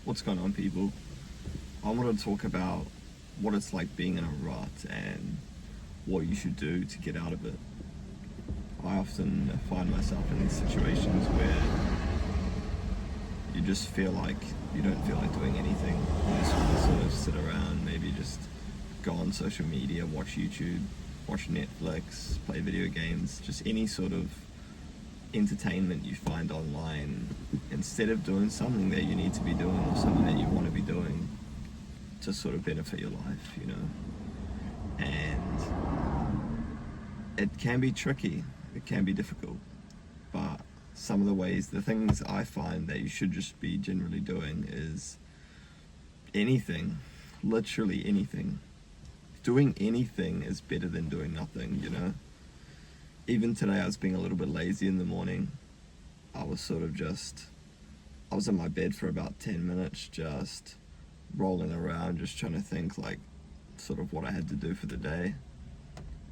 What's going on, people? I want to talk about what it's like being in a rut and what you should do to get out of it. I often find myself in these situations where you just feel like you don't feel like doing anything. You just want to sort of sit around, maybe just go on social media, watch YouTube, watch Netflix, play video games, just any sort of entertainment you find online, instead of doing something that you need to be doing or something that you want to be doing to sort of benefit your life, you know. And it can be tricky, it can be difficult, but some of the things I find that you should just be generally doing is anything, literally anything. Doing anything is better than doing nothing, you know. Even today I was being a little bit lazy in the morning. I was in my bed for about 10 minutes, just rolling around, just trying to think like sort of what I had to do for the day,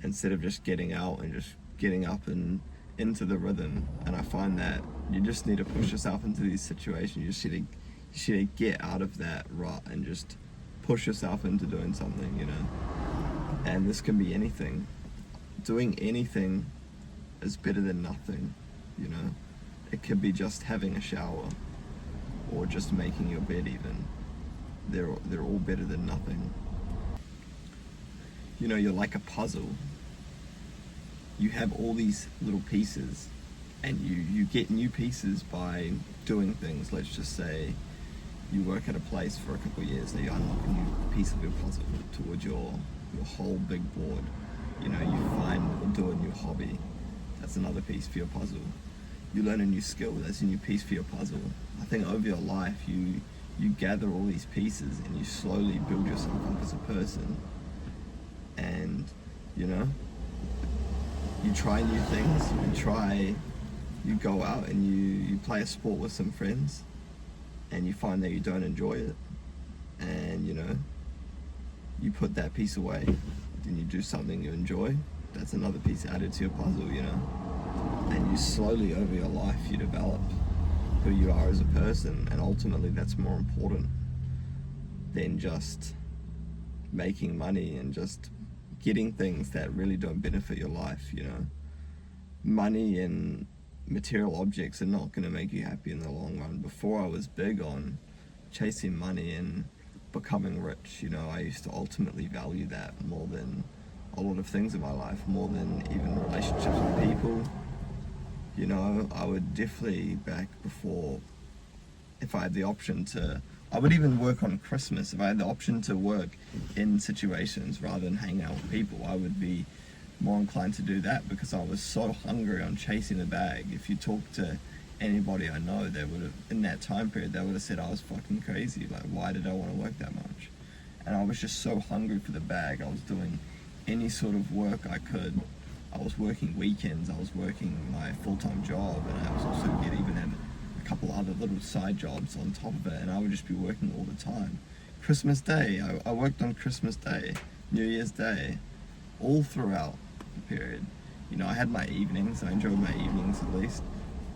instead of just getting out and just getting up and into the rhythm. And I find that you just need to push yourself into these situations. You should get out of that rut and just push yourself into doing something, you know. And this can be anything. Doing anything is better than nothing, you know. It could be just having a shower or just making your bed even. They're all better than nothing. You know, you're like a puzzle. You have all these little pieces and you get new pieces by doing things. Let's just say you work at a place for a couple of years, so you unlock a new piece of your puzzle towards your whole big board. You know, you find or do a new hobby, that's another piece for your puzzle. You learn a new skill, that's a new piece for your puzzle. I think over your life, you gather all these pieces and you slowly build yourself up as a person. And, you know, you try new things, you go out and you play a sport with some friends and you find that you don't enjoy it. And, you know, you put that piece away, then you do something you enjoy, that's another piece added to your puzzle, you know. And you slowly over your life you develop who you are as a person, and ultimately that's more important than just making money and just getting things that really don't benefit your life, you know. Money and material objects are not going to make you happy in the long run. Before I was big on chasing money and becoming rich, you know, I used to ultimately value that more than a lot of things in my life, more than even relationships with people. You know, I would definitely, back before, if I had the option to, I would even work on Christmas. If I had the option to work in situations rather than hang out with people, I would be more inclined to do that, because I was so hungry on chasing the bag. If you talk to anybody I know, they would have, in that time period, they would have said I was fucking crazy. Like, why did I want to work that much? And I was just so hungry for the bag. I was doing any sort of work I could. I was working weekends, I was working my full-time job, and I was also had a couple other little side jobs on top of it, and I would just be working all the time. Christmas Day, I worked on Christmas Day, New Year's Day, all throughout the period. You know, I had my evenings, I enjoyed my evenings at least,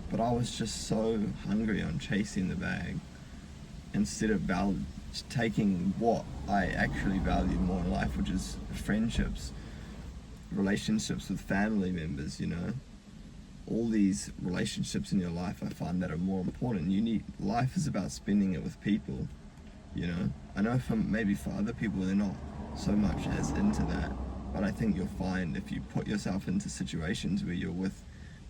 but I was just so hungry on chasing the bag instead of taking what I actually valued more in life, which is friendships, relationships with family members, you know. All these relationships in your life I find that are more important. Life is about spending it with people, you know. I know maybe for other people they're not so much as into that, but I think you'll find if you put yourself into situations where you're with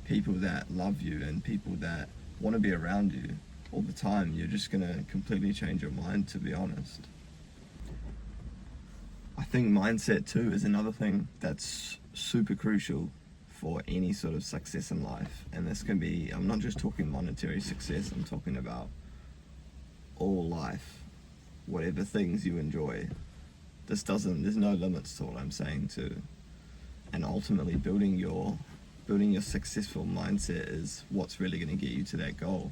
people that love you and people that want to be around you all the time, you're just going to completely change your mind, to be honest. I think mindset too is another thing that's super crucial for any sort of success in life. And this can be, I'm not just talking monetary success, I'm talking about all life, whatever things you enjoy. There's no limits to what I'm saying too. And ultimately building your successful mindset is what's really going to get you to that goal.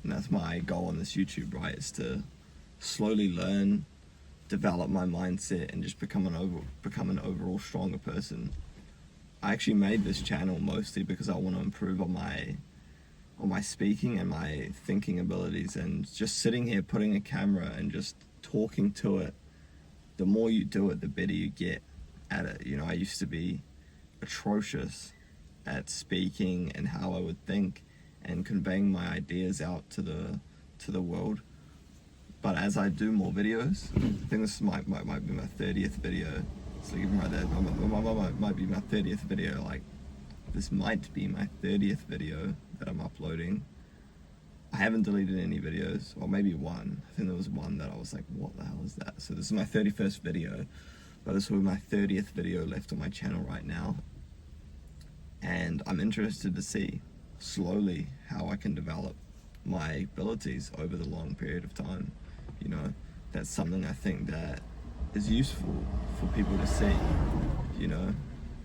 And that's my goal on this YouTube, right? Is to slowly learn, develop my mindset, and just become an overall stronger person. I actually made this channel mostly because I want to improve on my on my speaking and my thinking abilities, and just sitting here putting a camera and just talking to it. The more you do it, the better you get at it. You know, I used to be atrocious at speaking and how I would think and conveying my ideas out to the world. But as I do more videos, I think this might be my 30th video. So even right there, might be my 30th video. Like, this might be my 30th video that I'm uploading. I haven't deleted any videos, or maybe one. I think there was one that I was like, what the hell is that? So this is my 31st video, but this will be my 30th video left on my channel right now. And I'm interested to see slowly how I can develop my abilities over the long period of time. You know, that's something I think that is useful for people to see. You know,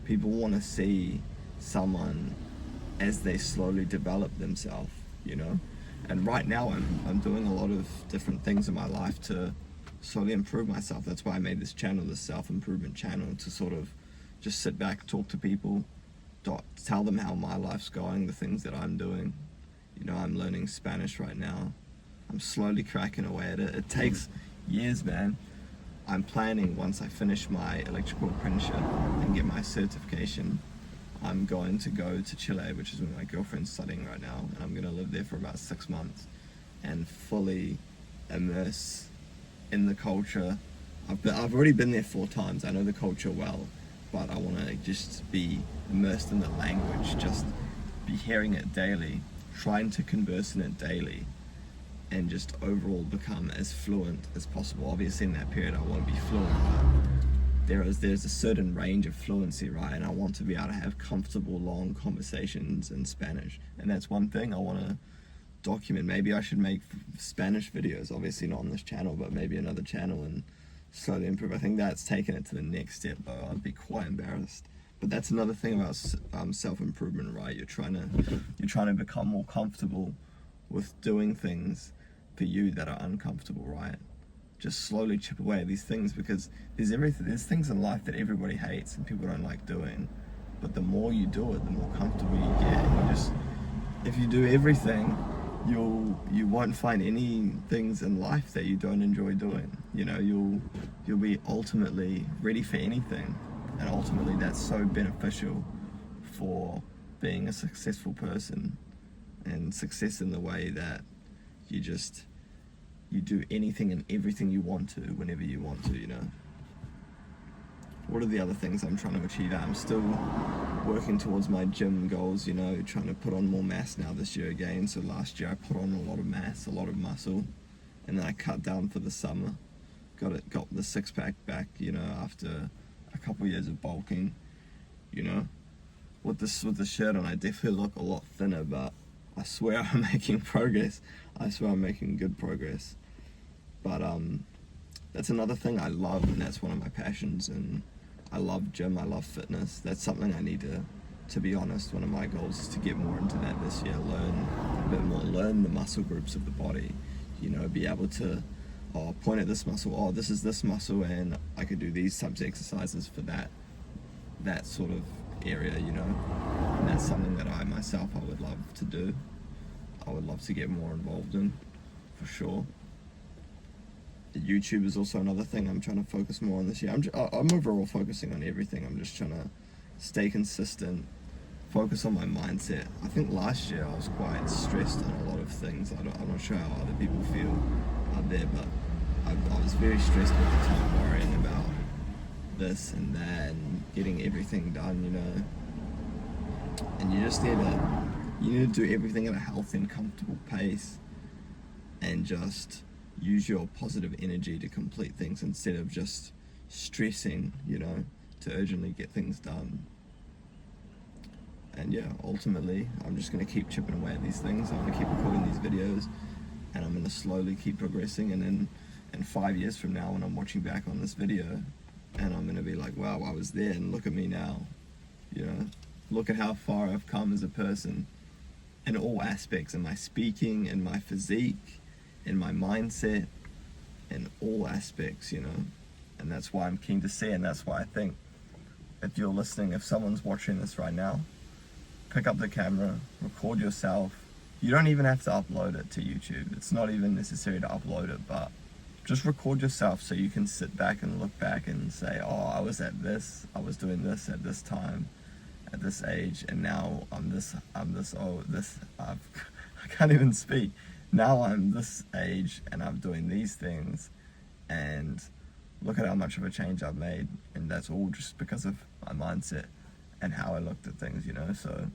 people want to see someone as they slowly develop themselves, you know. And right now I'm doing a lot of different things in my life to slowly improve myself. That's why I made this channel, this self-improvement channel, to sort of just sit back, talk to people, tell them how my life's going, the things that I'm doing. You know, I'm learning Spanish right now. I'm slowly cracking away at it. It takes years, man. I'm planning, once I finish my electrical apprenticeship and get my certification, I'm going to go to Chile, which is where my girlfriend's studying right now, and I'm going to live there for about 6 months and fully immerse in the culture. I've already been there 4 times. I know the culture well, but I want to just be immersed in the language, just be hearing it daily, trying to converse in it daily, and just overall become as fluent as possible. Obviously in that period I want to be fluent, but there's a certain range of fluency, right? And I want to be able to have comfortable, long conversations in Spanish. And that's one thing I want to document. Maybe I should make Spanish videos, obviously not on this channel, but maybe another channel, and slowly improve. I think that's taken it to the next step, though. I'd be quite embarrassed. But that's another thing about self-improvement, right? You're trying to become more comfortable with doing things for you that are uncomfortable, right? Just slowly chip away at these things, because there's things in life that everybody hates and people don't like doing, but the more you do it, the more comfortable you get. And if you do everything, you won't find any things in life that you don't enjoy doing. You know, you'll be ultimately ready for anything, and ultimately that's so beneficial for being a successful person, and success in the way that you do anything and everything you want to, whenever you want to, you know. What are the other things I'm trying to achieve? I'm still working towards my gym goals, you know, trying to put on more mass now this year again. So last year I put on a lot of mass, a lot of muscle, and then I cut down for the summer. Got the 6-pack back, you know, after a couple years of bulking, you know. With the shirt on, I definitely look a lot thinner, but I swear I'm making progress. I swear I'm making good progress. But that's another thing I love, and that's one of my passions. And I love gym, I love fitness. That's something I need to be honest, one of my goals is to get more into that this year. Learn a bit more, learn the muscle groups of the body. You know, be able to point at this muscle, this is this muscle, and I could do these types of exercises for that sort of area, you know. And that's something that I myself would love to do. I would love to get more involved in, for sure. YouTube is also another thing I'm trying to focus more on this year. I'm overall focusing on everything. I'm just trying to stay consistent, focus on my mindset. I think last year I was quite stressed on a lot of things. I'm not sure how other people feel out there, but I was very stressed all the time, worrying about this and that and getting everything done, you know. And you just need to do everything at a healthy and comfortable pace, and just use your positive energy to complete things instead of just stressing, you know, to urgently get things done. And yeah, ultimately, I'm just going to keep chipping away at these things. I'm going to keep recording these videos, and I'm going to slowly keep progressing. And then in 5 years from now, when I'm watching back on this video, and I'm going to be like, wow, I was there, and look at me now. You know, look at how far I've come as a person in all aspects, in my speaking, in my physique, in my mindset, in all aspects, you know. And that's why I'm keen to see, and that's why I think if you're listening, if someone's watching this right now, pick up the camera, record yourself, You don't even have to upload it to YouTube. It's not even necessary to upload it, but just record yourself so you can sit back and look back and say, oh, I was doing this at this time, at this age, and now I'm this old, I can't even speak. Now I'm this age and I'm doing these things, and look at how much of a change I've made, and that's all just because of my mindset and how I looked at things, you know. So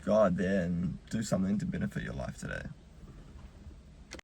go out there and do something to benefit your life today.